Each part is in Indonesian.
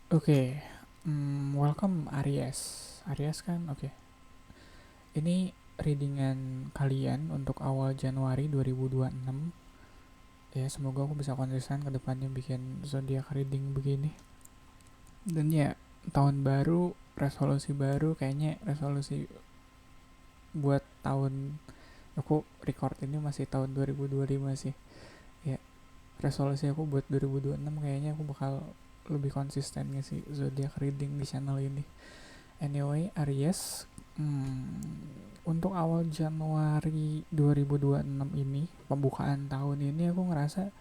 Oke, welcome Aries. Aries kan, oke. Ini readingan kalian untuk awal Januari 2026. Ya, semoga aku bisa konsisten ke depannya bikin zodiak reading begini. Dan ya, tahun baru, resolusi baru, kayaknya resolusi buat tahun aku record ini masih tahun 2025 sih. Ya, resolusi aku buat 2026 kayaknya aku bakal lebih konsisten sih zodiak reading di channel ini. Anyway, Aries, untuk awal Januari 2026 ini, pembukaan tahun ini aku ngerasa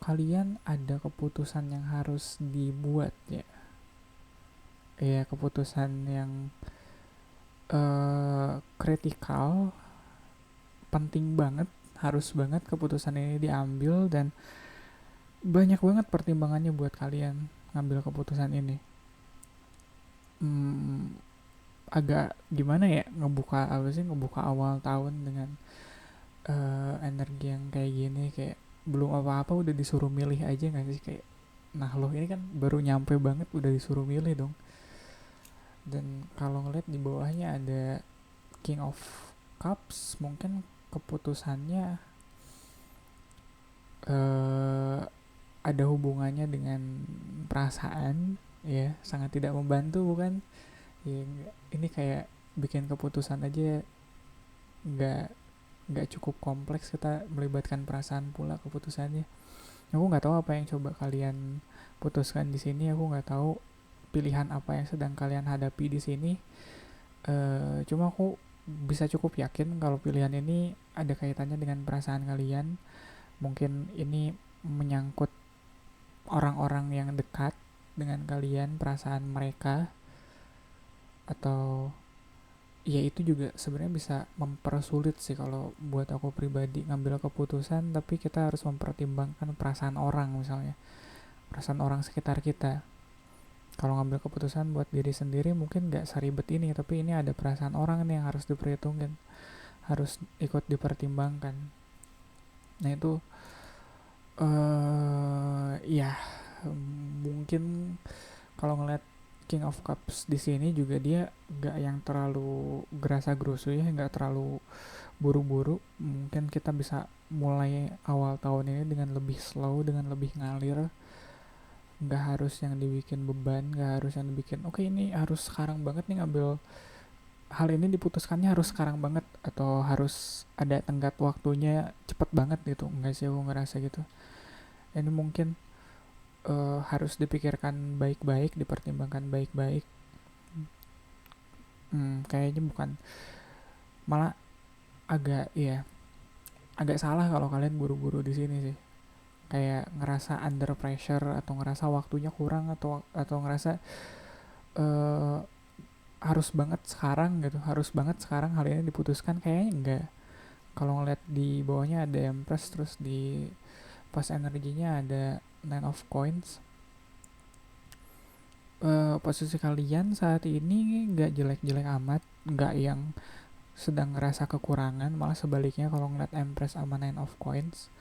kalian ada keputusan yang harus dibuat ya. Ya, keputusan yang kritikal, penting banget, harus banget keputusan ini diambil dan banyak banget pertimbangannya buat kalian ngambil keputusan ini. Hmm, agak gimana ya ngebuka awal tahun dengan energi yang kayak gini, kayak belum apa-apa udah disuruh milih aja nggak sih, kayak nah loh ini kan baru nyampe banget udah disuruh milih dong. Dan kalau ngeliat di bawahnya ada King of Cups, mungkin keputusannya eh ada hubungannya dengan perasaan, ya sangat tidak membantu bukan ya. Ini kayak bikin keputusan aja nggak nggak cukup kompleks, kita melibatkan perasaan pula keputusannya. Aku nggak tahu apa yang coba kalian putuskan di sini. Aku nggak tahu pilihan apa yang sedang kalian hadapi di sini. Cuma aku bisa cukup yakin kalau pilihan ini ada kaitannya dengan perasaan kalian. Mungkin ini menyangkut orang-orang yang dekat dengan kalian, perasaan mereka, atau ya itu juga sebenarnya bisa mempersulit sih kalau buat aku pribadi ngambil keputusan, tapi kita harus mempertimbangkan perasaan orang, misalnya perasaan orang sekitar kita. Kalau ngambil keputusan buat diri sendiri mungkin nggak seribet ini, tapi ini ada perasaan orang nih yang harus diperhitungkan, harus ikut dipertimbangkan. Nah itu ya mungkin kalau ngeliat King of Cups di sini juga dia nggak yang terlalu gerasa gerusu ya, nggak terlalu buru-buru. Mungkin kita bisa mulai awal tahun ini dengan lebih slow, dengan lebih ngalir. Nggak harus yang dibikin beban, nggak harus yang dibikin oke ini harus sekarang banget nih ngambil hal ini, diputuskannya harus sekarang banget atau harus ada tenggat waktunya cepet banget gitu. Enggak sih, aku ngerasa gitu. Ini mungkin harus dipikirkan baik-baik, dipertimbangkan baik-baik. Kayaknya bukan, malah agak ya agak salah kalau kalian buru-buru di sini sih, kayak ngerasa under pressure atau ngerasa waktunya kurang, atau ngerasa eh, harus banget sekarang gitu, harus banget sekarang hal ini diputuskan, kayaknya enggak. Kalau ngeliat di bawahnya ada Empress, terus di pas energinya ada Nine of Coins. Posisi kalian saat ini nggak jelek-jelek amat, nggak yang sedang ngerasa kekurangan, malah sebaliknya. Kalau ngeliat Empress sama Nine of Coins,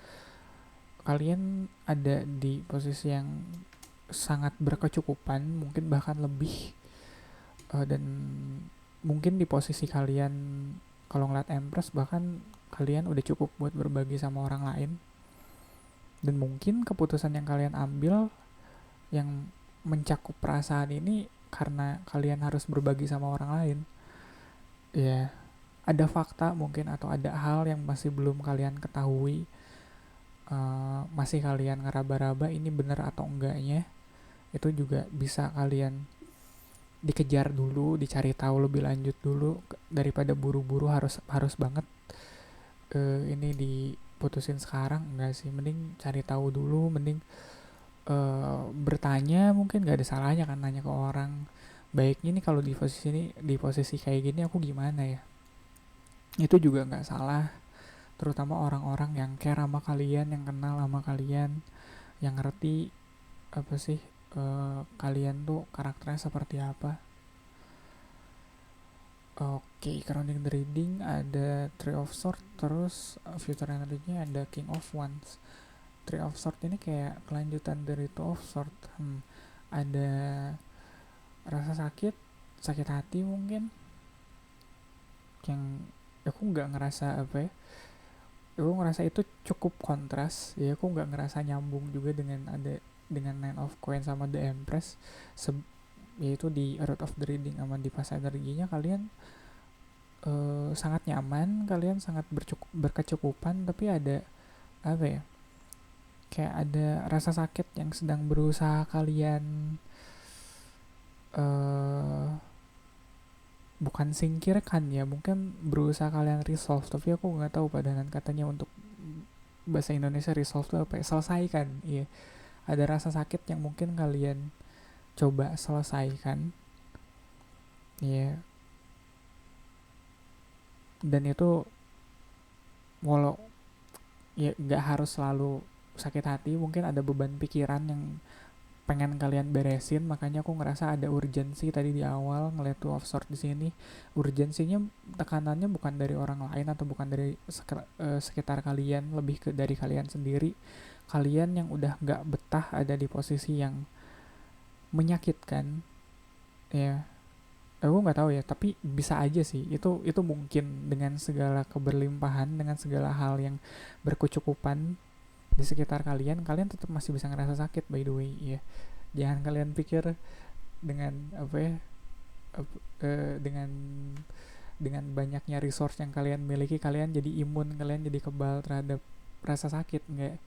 kalian ada di posisi yang sangat berkecukupan, mungkin bahkan lebih. Dan mungkin di posisi kalian kalau ngeliat Empress bahkan kalian udah cukup buat berbagi sama orang lain. Dan mungkin keputusan yang kalian ambil yang mencakup perasaan ini karena kalian harus berbagi sama orang lain. Ya, ada fakta mungkin atau ada hal yang masih belum kalian ketahui, masih kalian ngeraba-raba ini benar atau enggaknya. Itu juga bisa kalian dikejar dulu, dicari tahu lebih lanjut dulu daripada buru-buru harus harus banget ini diputusin sekarang. Enggak sih, mending cari tahu dulu, mending bertanya. Mungkin nggak ada salahnya kan nanya ke orang, baiknya nih kalau di posisi kayak gini aku gimana ya. Itu juga nggak salah, terutama orang-orang yang care sama kalian, yang kenal sama kalian, yang ngerti apa sih kalian tuh karakternya seperti apa. Oke, crowning the reading ada Three of Swords, terus future energy-nya ada King of Wands. Three of Swords ini kayak kelanjutan dari Two of Swords. ada rasa sakit hati mungkin, yang aku nggak ngerasa apa ya, aku ngerasa itu cukup kontras ya, aku nggak ngerasa nyambung juga dengan Nine of Coins sama The Empress. Yaitu di Road of the Reading sama di pas energinya kalian sangat nyaman, kalian sangat berkecukupan, tapi ada apa ya, kayak ada rasa sakit yang sedang berusaha kalian eh bukan singkirkan ya, mungkin berusaha kalian resolve, tapi aku nggak tahu padanan katanya untuk bahasa Indonesia resolve itu apa ya, selesaikan. Iya, ada rasa sakit yang mungkin kalian coba selesaikan, ya. Dan itu walau ya nggak harus selalu sakit hati, mungkin ada beban pikiran yang pengen kalian beresin, makanya aku ngerasa ada urgensi tadi di awal ngeliat Two of Swords di sini. Urgensinya, tekanannya bukan dari orang lain atau bukan dari sekitar kalian, lebih ke dari kalian sendiri. Kalian yang udah nggak betah ada di posisi yang menyakitkan, ya. Aku nggak tahu ya, tapi bisa aja sih, itu mungkin dengan segala keberlimpahan, dengan segala hal yang berkecukupan di sekitar kalian, kalian tetap masih bisa ngerasa sakit, by the way, ya. Jangan kalian pikir dengan apa ya, dengan banyaknya resource yang kalian miliki kalian jadi imun, kalian jadi kebal terhadap rasa sakit, enggak.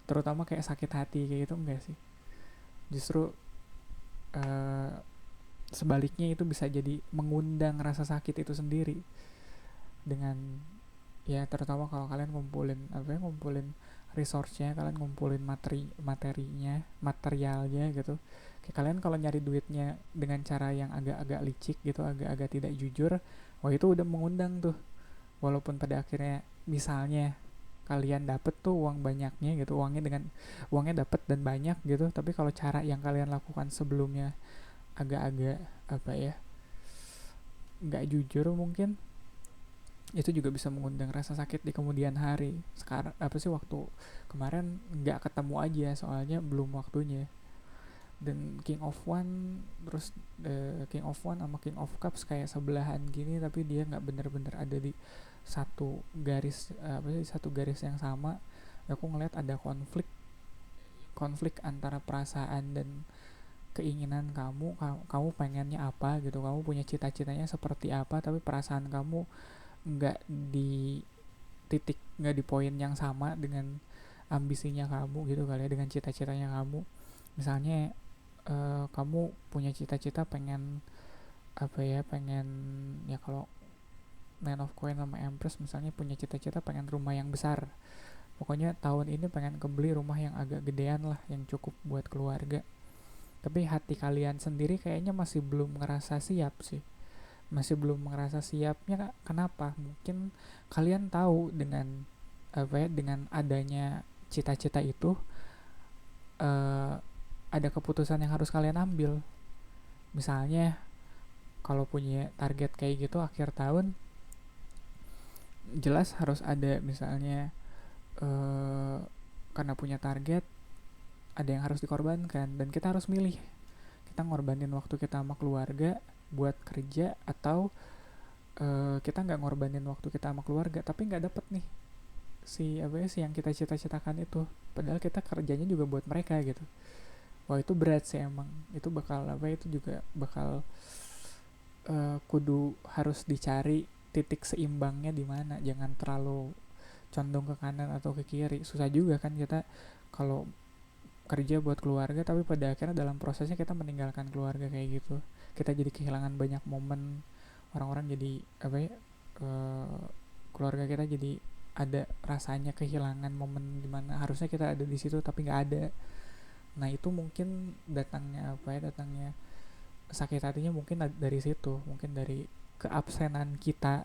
Terutama kayak sakit hati kayak gitu, enggak sih. Justru uh, sebaliknya itu bisa jadi mengundang rasa sakit itu sendiri, dengan ya terutama kalau kalian ngumpulin apa ya, ngumpulin resource-nya, kalian ngumpulin materialnya gitu. Kayak kalian kalau nyari duitnya dengan cara yang agak-agak licik gitu, agak-agak tidak jujur, wah itu udah mengundang tuh. Walaupun pada akhirnya misalnya kalian dapet tuh uang banyaknya gitu, uangnya dapet dan banyak gitu, tapi kalau cara yang kalian lakukan sebelumnya agak-agak apa ya, nggak jujur mungkin, itu juga bisa mengundang rasa sakit di kemudian hari. Sekarang apa sih, waktu kemarin nggak ketemu aja soalnya belum waktunya. Dan King of One, terus King of One sama King of Cups kayak sebelahan gini, tapi dia nggak bener-bener ada di satu garis, apa sih, satu garis yang sama. Aku ngeliat ada konflik antara perasaan dan keinginan kamu, kamu pengennya apa gitu, kamu punya cita-citanya seperti apa, tapi perasaan kamu nggak di nggak di poin yang sama dengan ambisinya kamu gitu kali ya, dengan cita-citanya kamu. Misalnya kamu punya cita-cita pengen apa ya, pengen ya, kalau Nine of Coin sama Empress misalnya punya cita-cita pengen rumah yang besar, pokoknya tahun ini pengen kebeli rumah yang agak gedean lah, yang cukup buat keluarga. Tapi hati kalian sendiri kayaknya masih belum ngerasa siap sih, masih belum ngerasa siapnya. Kenapa? Mungkin kalian tahu dengan apa ya, dengan adanya cita-cita itu uh, ada keputusan yang harus kalian ambil. Misalnya kalau punya target kayak gitu akhir tahun, jelas harus ada misalnya karena punya target ada yang harus dikorbankan, dan kita harus milih, kita ngorbanin waktu kita sama keluarga buat kerja, atau kita nggak ngorbanin waktu kita sama keluarga tapi nggak dapet nih si apa ya, si yang kita cita-citakan itu, padahal kita kerjanya juga buat mereka gitu. Wah itu berat sih emang, itu bakal apa, itu juga bakal kudu harus dicari titik seimbangnya di mana, jangan terlalu condong ke kanan atau ke kiri. Susah juga kan kita kalau kerja buat keluarga tapi pada akhirnya dalam prosesnya kita meninggalkan keluarga kayak gitu, kita jadi kehilangan banyak momen, orang-orang jadi apa ya, keluarga kita jadi ada rasanya kehilangan momen dimana harusnya kita ada di situ tapi nggak ada. Nah itu mungkin datangnya apa ya, datangnya sakit hatinya mungkin dari situ, mungkin dari keabsenan kita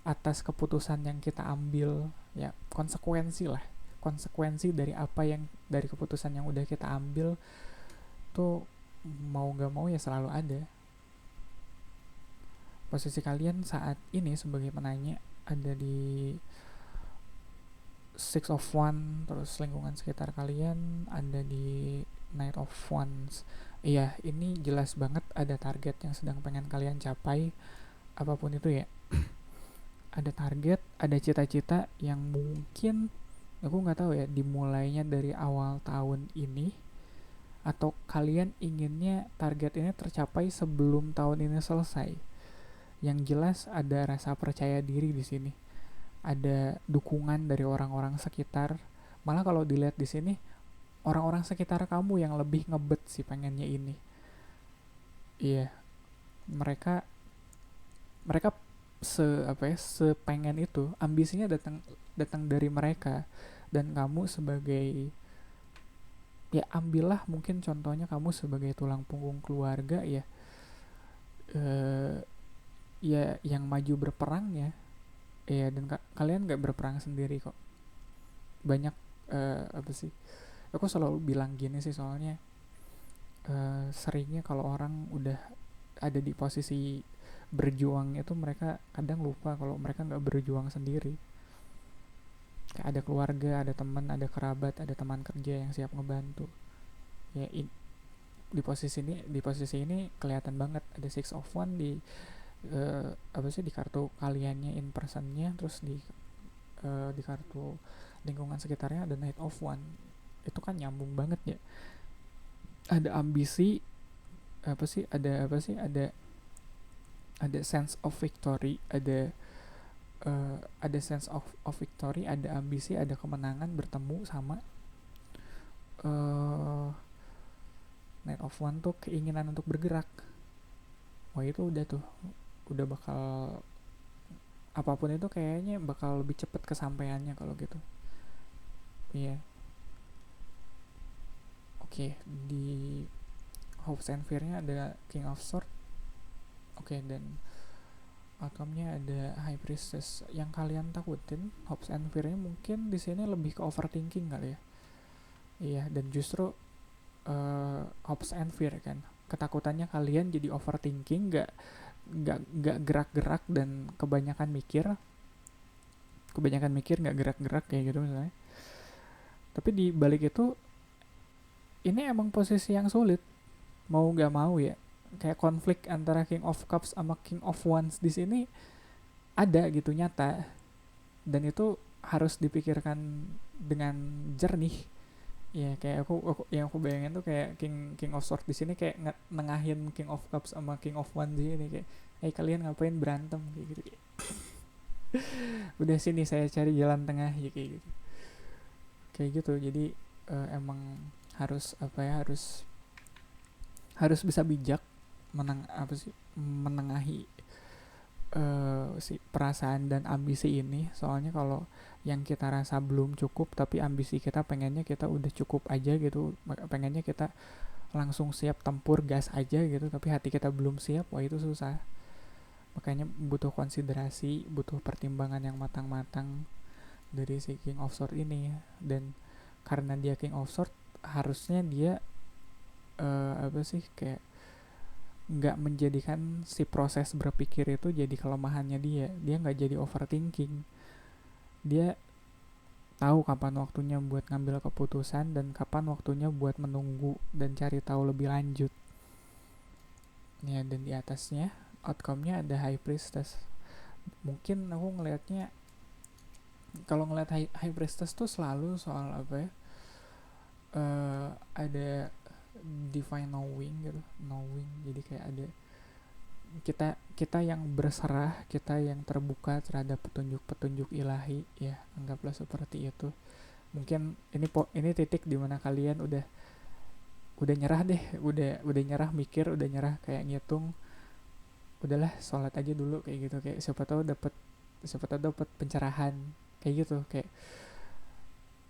atas keputusan yang kita ambil, ya konsekuensi lah, konsekuensi dari apa yang, dari keputusan yang udah kita ambil tuh, mau gak mau ya selalu ada. Posisi kalian saat ini sebagai penanya ada di Six of One, terus lingkungan sekitar kalian ada di Knight of Wands, Iya, ini jelas banget ada target yang sedang pengen kalian capai, apapun itu ya. Ada target, ada cita-cita yang mungkin aku nggak tahu ya dimulainya dari awal tahun ini atau kalian inginnya target ini tercapai sebelum tahun ini selesai. Yang jelas ada rasa percaya diri di sini, ada dukungan dari orang-orang sekitar. Malah kalau dilihat di sini, orang-orang sekitar kamu yang lebih ngebet sih pengennya ini. Iya, mereka mereka sepengen itu, ambisinya datang datang dari mereka. Dan kamu sebagai, ya ambillah mungkin contohnya kamu sebagai tulang punggung keluarga ya, eh, ya yang maju berperang ya. Ya dan kalian nggak berperang sendiri kok. Banyak, apa sih, aku selalu bilang gini sih soalnya, seringnya kalau orang udah ada di posisi berjuang itu mereka kadang lupa kalau mereka nggak berjuang sendiri. Kayak ada keluarga, ada teman, ada kerabat, ada teman kerja yang siap ngebantu. Ya di posisi ini kelihatan banget ada six of one di, apa sih, di kartu kaliannya in personnya, terus di kartu lingkungan sekitarnya ada knight of one. Itu kan nyambung banget ya. Ada ambisi, apa sih, ada sense of victory, ada sense of victory, ada ambisi, ada kemenangan bertemu sama, uh, Night of One tuh keinginan untuk bergerak. Wah itu udah tuh, udah bakal, apapun itu kayaknya bakal lebih cepet kesampaiannya kalau gitu. Iya, yeah. Oke, di Hopes and Fear-nya ada King of Swords. Oke, dan outcome-nya ada High Priestess. Yang kalian takutin Hopes and Fear-nya mungkin di sini lebih ke overthinking kali ya. Iya, dan justru, hopes and fear kan, ketakutannya kalian jadi overthinking, nggak gerak-gerak dan kebanyakan mikir nggak gerak-gerak kayak gitu misalnya. Tapi di balik itu, ini emang posisi yang sulit, mau nggak mau ya. Kayak konflik antara King of Cups sama King of Wands di sini ada gitu, nyata. Dan itu harus dipikirkan dengan jernih. Ya kayak yang aku bayangin tuh kayak King of Swords di sini kayak nengahin King of Cups sama King of Wands di sini, kayak, kalian ngapain berantem kayak gitu, udah sini saya cari jalan tengah ya kayak gitu. Jadi, emang harus apa ya, harus bisa bijak menengahi, si perasaan dan ambisi ini. Soalnya kalau yang kita rasa belum cukup tapi ambisi kita pengennya kita udah cukup aja gitu, pengennya kita langsung siap tempur gas aja gitu, tapi hati kita belum siap, wah itu susah. Makanya butuh konsiderasi, butuh pertimbangan yang matang-matang dari si King of Sword ini. Dan karena dia King of Sword, harusnya dia, apa sih, kayak nggak menjadikan si proses berpikir itu jadi kelemahannya dia nggak jadi overthinking. Dia tahu kapan waktunya buat ngambil keputusan dan kapan waktunya buat menunggu dan cari tahu lebih lanjut ya. Dan di atasnya outcome-nya ada High Priestess. Mungkin aku ngelihatnya, kalau ngelihat high Priestess tuh selalu soal apa ya, ada divine knowing gitu, knowing. Jadi kayak ada kita kita yang berserah, kita yang terbuka terhadap petunjuk-petunjuk ilahi ya, anggaplah seperti itu. Mungkin ini titik dimana kalian udah nyerah deh, udah nyerah mikir, udah nyerah kayak ngitung, udahlah sholat aja dulu kayak gitu, kayak siapa tahu dapat pencerahan kayak gitu. Kayak,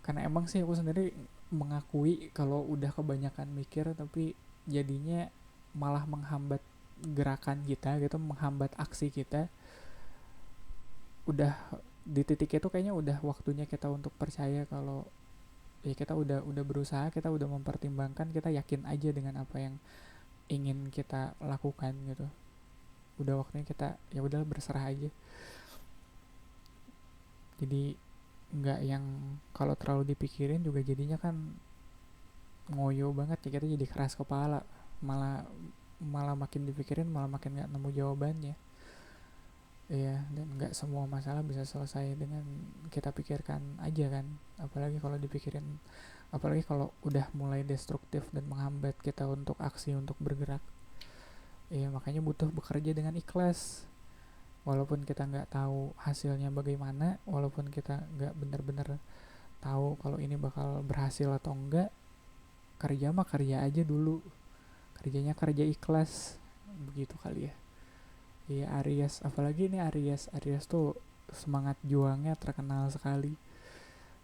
karena emang sih aku sendiri mengakui kalau udah kebanyakan mikir tapi jadinya malah menghambat gerakan kita gitu, menghambat aksi kita. Udah di titik itu kayaknya udah waktunya kita untuk percaya kalau ya kita udah berusaha, kita udah mempertimbangkan, kita yakin aja dengan apa yang ingin kita lakukan gitu. Udah waktunya kita ya udah berserah aja. Jadi nggak yang kalau terlalu dipikirin juga jadinya kan ngoyo banget ya, kita jadi keras kepala. malah malah makin dipikirin malah makin nggak nemu jawabannya. Iya, dan nggak semua masalah bisa selesai dengan kita pikirkan aja kan. Apalagi kalau dipikirin, apalagi kalau udah mulai destruktif dan menghambat kita untuk aksi, untuk bergerak. Iya, makanya butuh bekerja dengan ikhlas. Walaupun kita nggak tahu hasilnya bagaimana, walaupun kita nggak benar-benar tahu kalau ini bakal berhasil atau enggak, kerja mah kerja aja dulu. Kerjanya kerja ikhlas, begitu kali ya. Iya, Aries, apalagi ini Aries. Aries tuh semangat juangnya terkenal sekali.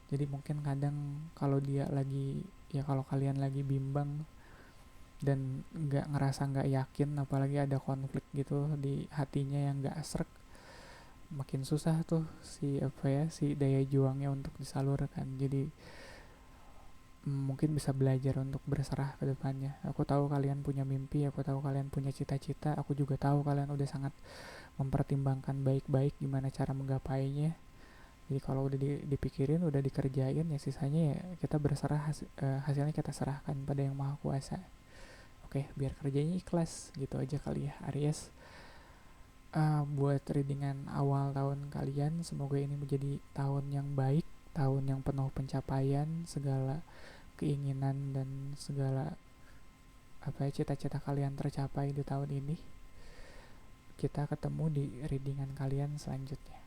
Jadi mungkin kadang kalau dia lagi, ya kalau kalian lagi bimbang dan nggak ngerasa nggak yakin, apalagi ada konflik gitu di hatinya yang nggak srek, makin susah tuh si apa ya, si daya juangnya untuk disalurkan. Jadi mungkin bisa belajar untuk berserah ke depannya. Aku tahu kalian punya mimpi, aku tahu kalian punya cita-cita, aku juga tahu kalian udah sangat mempertimbangkan baik-baik gimana cara menggapainya. Jadi kalau udah dipikirin, udah dikerjain, ya sisanya ya kita berserah, hasilnya kita serahkan pada yang maha kuasa. Oke, biar kerjanya ikhlas gitu aja kali ya Aries. Buat readingan awal tahun kalian, semoga ini menjadi tahun yang baik, tahun yang penuh pencapaian, segala keinginan dan segala apa ya, cita-cita kalian tercapai di tahun ini. Kita ketemu di readingan kalian selanjutnya.